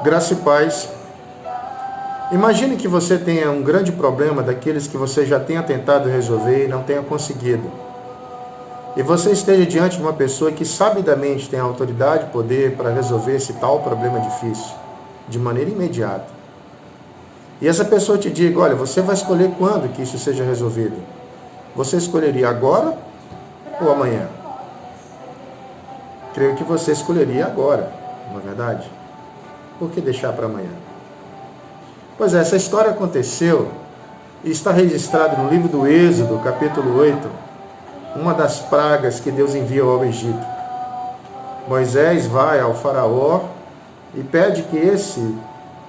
Graça e paz. Imagine que você tenha um grande problema daqueles que você já tenha tentado resolver e não tenha conseguido. E você esteja diante de uma pessoa que sabidamente tem autoridade e poder para resolver esse tal problema difícil, de maneira imediata. E essa pessoa te diga, olha, você vai escolher quando que isso seja resolvido. Você escolheria agora ou amanhã? Creio que você escolheria agora, não é verdade? Por que deixar para amanhã? Pois é, essa história aconteceu e está registrada no livro do Êxodo, capítulo 8, uma das pragas que Deus enviou ao Egito. Moisés vai ao faraó e pede que esse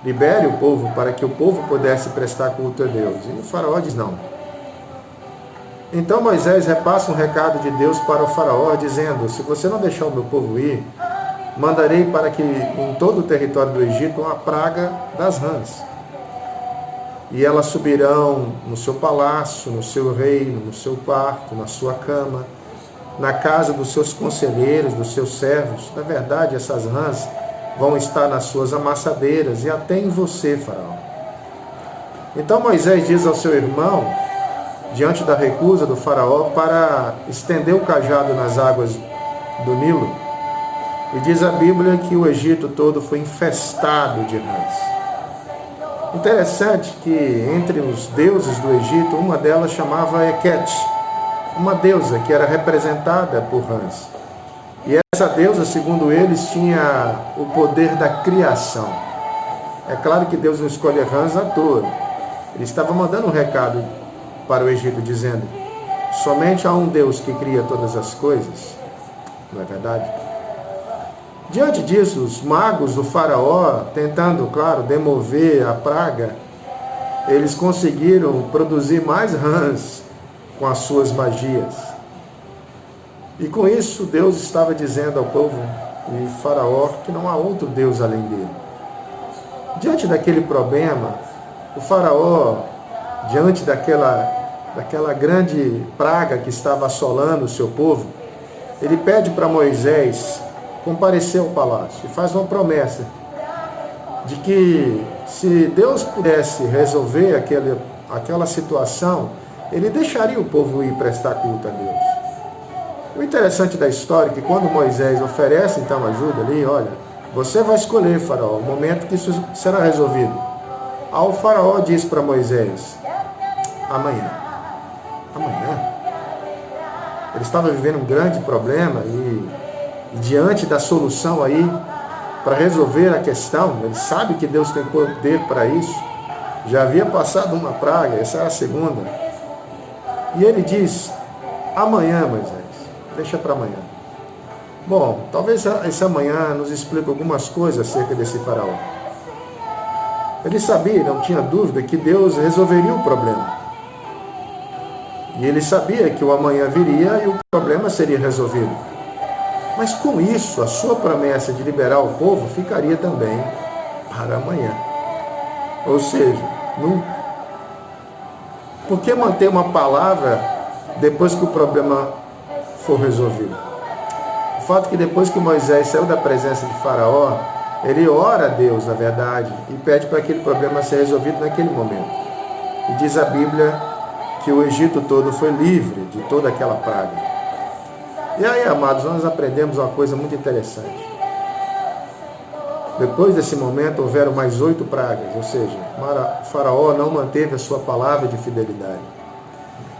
libere o povo para que o povo pudesse prestar culto a Deus. E o faraó diz não. Então Moisés repassa um recado de Deus para o faraó, dizendo, se você não deixar o meu povo ir, mandarei para que em todo o território do Egito uma praga das rãs. E elas subirão no seu palácio, no seu reino, no seu quarto, na sua cama, na casa dos seus conselheiros, dos seus servos. Na verdade, essas rãs vão estar nas suas amassadeiras e até em você, faraó. Então Moisés diz ao seu irmão, diante da recusa do faraó, para estender o cajado nas águas do Nilo, e diz a Bíblia que o Egito todo foi infestado de rãs. Interessante que entre os deuses do Egito, uma delas chamava Heket, uma deusa que era representada por rãs. E essa deusa, segundo eles, tinha o poder da criação. É claro que Deus não escolhe rãs à toa. Ele estava mandando um recado para o Egito, dizendo, somente há um Deus que cria todas as coisas. Não é verdade? Diante disso, os magos do faraó, tentando, claro, demover a praga, eles conseguiram produzir mais rãs com as suas magias. E com isso, Deus estava dizendo ao povo de faraó que não há outro Deus além dele. Diante daquele problema, o faraó, diante daquela grande praga que estava assolando o seu povo, ele pede para Moisés comparecer ao palácio e faz uma promessa de que se Deus pudesse resolver aquela situação, ele deixaria o povo ir prestar culto a Deus. O interessante da história é que quando Moisés oferece então ajuda ali, olha, você vai escolher, faraó, o momento que isso será resolvido. Aí o faraó diz para Moisés, amanhã. Ele estava vivendo um grande problema e diante da solução aí, para resolver a questão, ele sabe que Deus tem poder para isso, já havia passado uma praga, essa era a segunda, e ele diz, amanhã, Moisés, deixa para amanhã. Bom, talvez esse amanhã nos explique algumas coisas acerca desse faraó. Ele sabia, não tinha dúvida, que Deus resolveria o problema. E ele sabia que o amanhã viria e o problema seria resolvido. Mas com isso, a sua promessa de liberar o povo ficaria também para amanhã. Ou seja, por que manter uma palavra depois que o problema for resolvido? O fato é que depois que Moisés saiu da presença de Faraó, ele ora a Deus, na verdade, e pede para aquele problema ser resolvido naquele momento. E diz a Bíblia que o Egito todo foi livre de toda aquela praga. E aí, amados, nós aprendemos uma coisa muito interessante. Depois desse momento, houveram mais 8 pragas, ou seja, Faraó não manteve a sua palavra de fidelidade.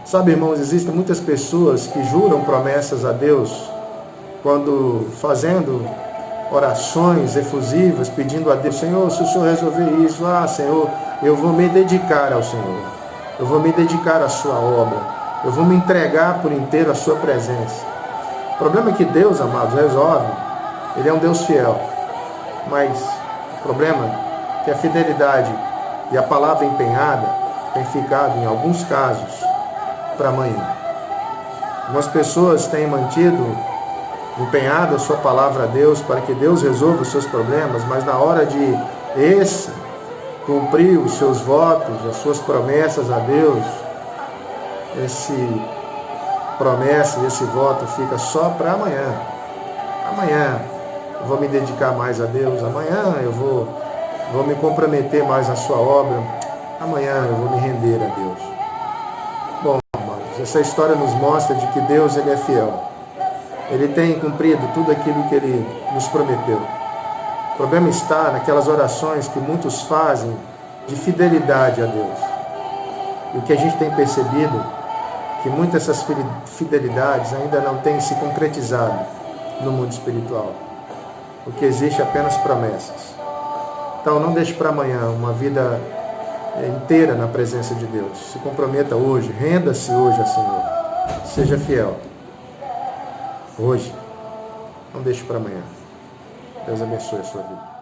Sabe, irmãos, existem muitas pessoas que juram promessas a Deus quando fazendo orações efusivas, pedindo a Deus, Senhor, se o Senhor resolver isso, Senhor, eu vou me dedicar ao Senhor. Eu vou me dedicar à sua obra. Eu vou me entregar por inteiro à sua presença. O problema é que Deus, amados, resolve. Ele é um Deus fiel. Mas o problema é que a fidelidade e a palavra empenhada tem ficado, em alguns casos, para amanhã. Algumas pessoas têm mantido empenhada a sua palavra a Deus para que Deus resolva os seus problemas, mas na hora de cumprir os seus votos, as suas promessas a Deus, promessa e esse voto fica só para amanhã. Amanhã eu vou me dedicar mais a Deus, amanhã eu vou vou me comprometer mais na sua obra, amanhã eu vou me render a Deus. Bom, amados, essa história nos mostra de que Deus ele é fiel. Ele tem cumprido tudo aquilo que Ele nos prometeu. O problema está naquelas orações que muitos fazem de fidelidade a Deus. E o que a gente tem percebido, que muitas dessas fidelidades ainda não têm se concretizado no mundo espiritual. O que existe é apenas promessas. Então não deixe para amanhã uma vida inteira na presença de Deus. Se comprometa hoje, renda-se hoje ao Senhor. Seja fiel. Hoje. Não deixe para amanhã. Deus abençoe a sua vida.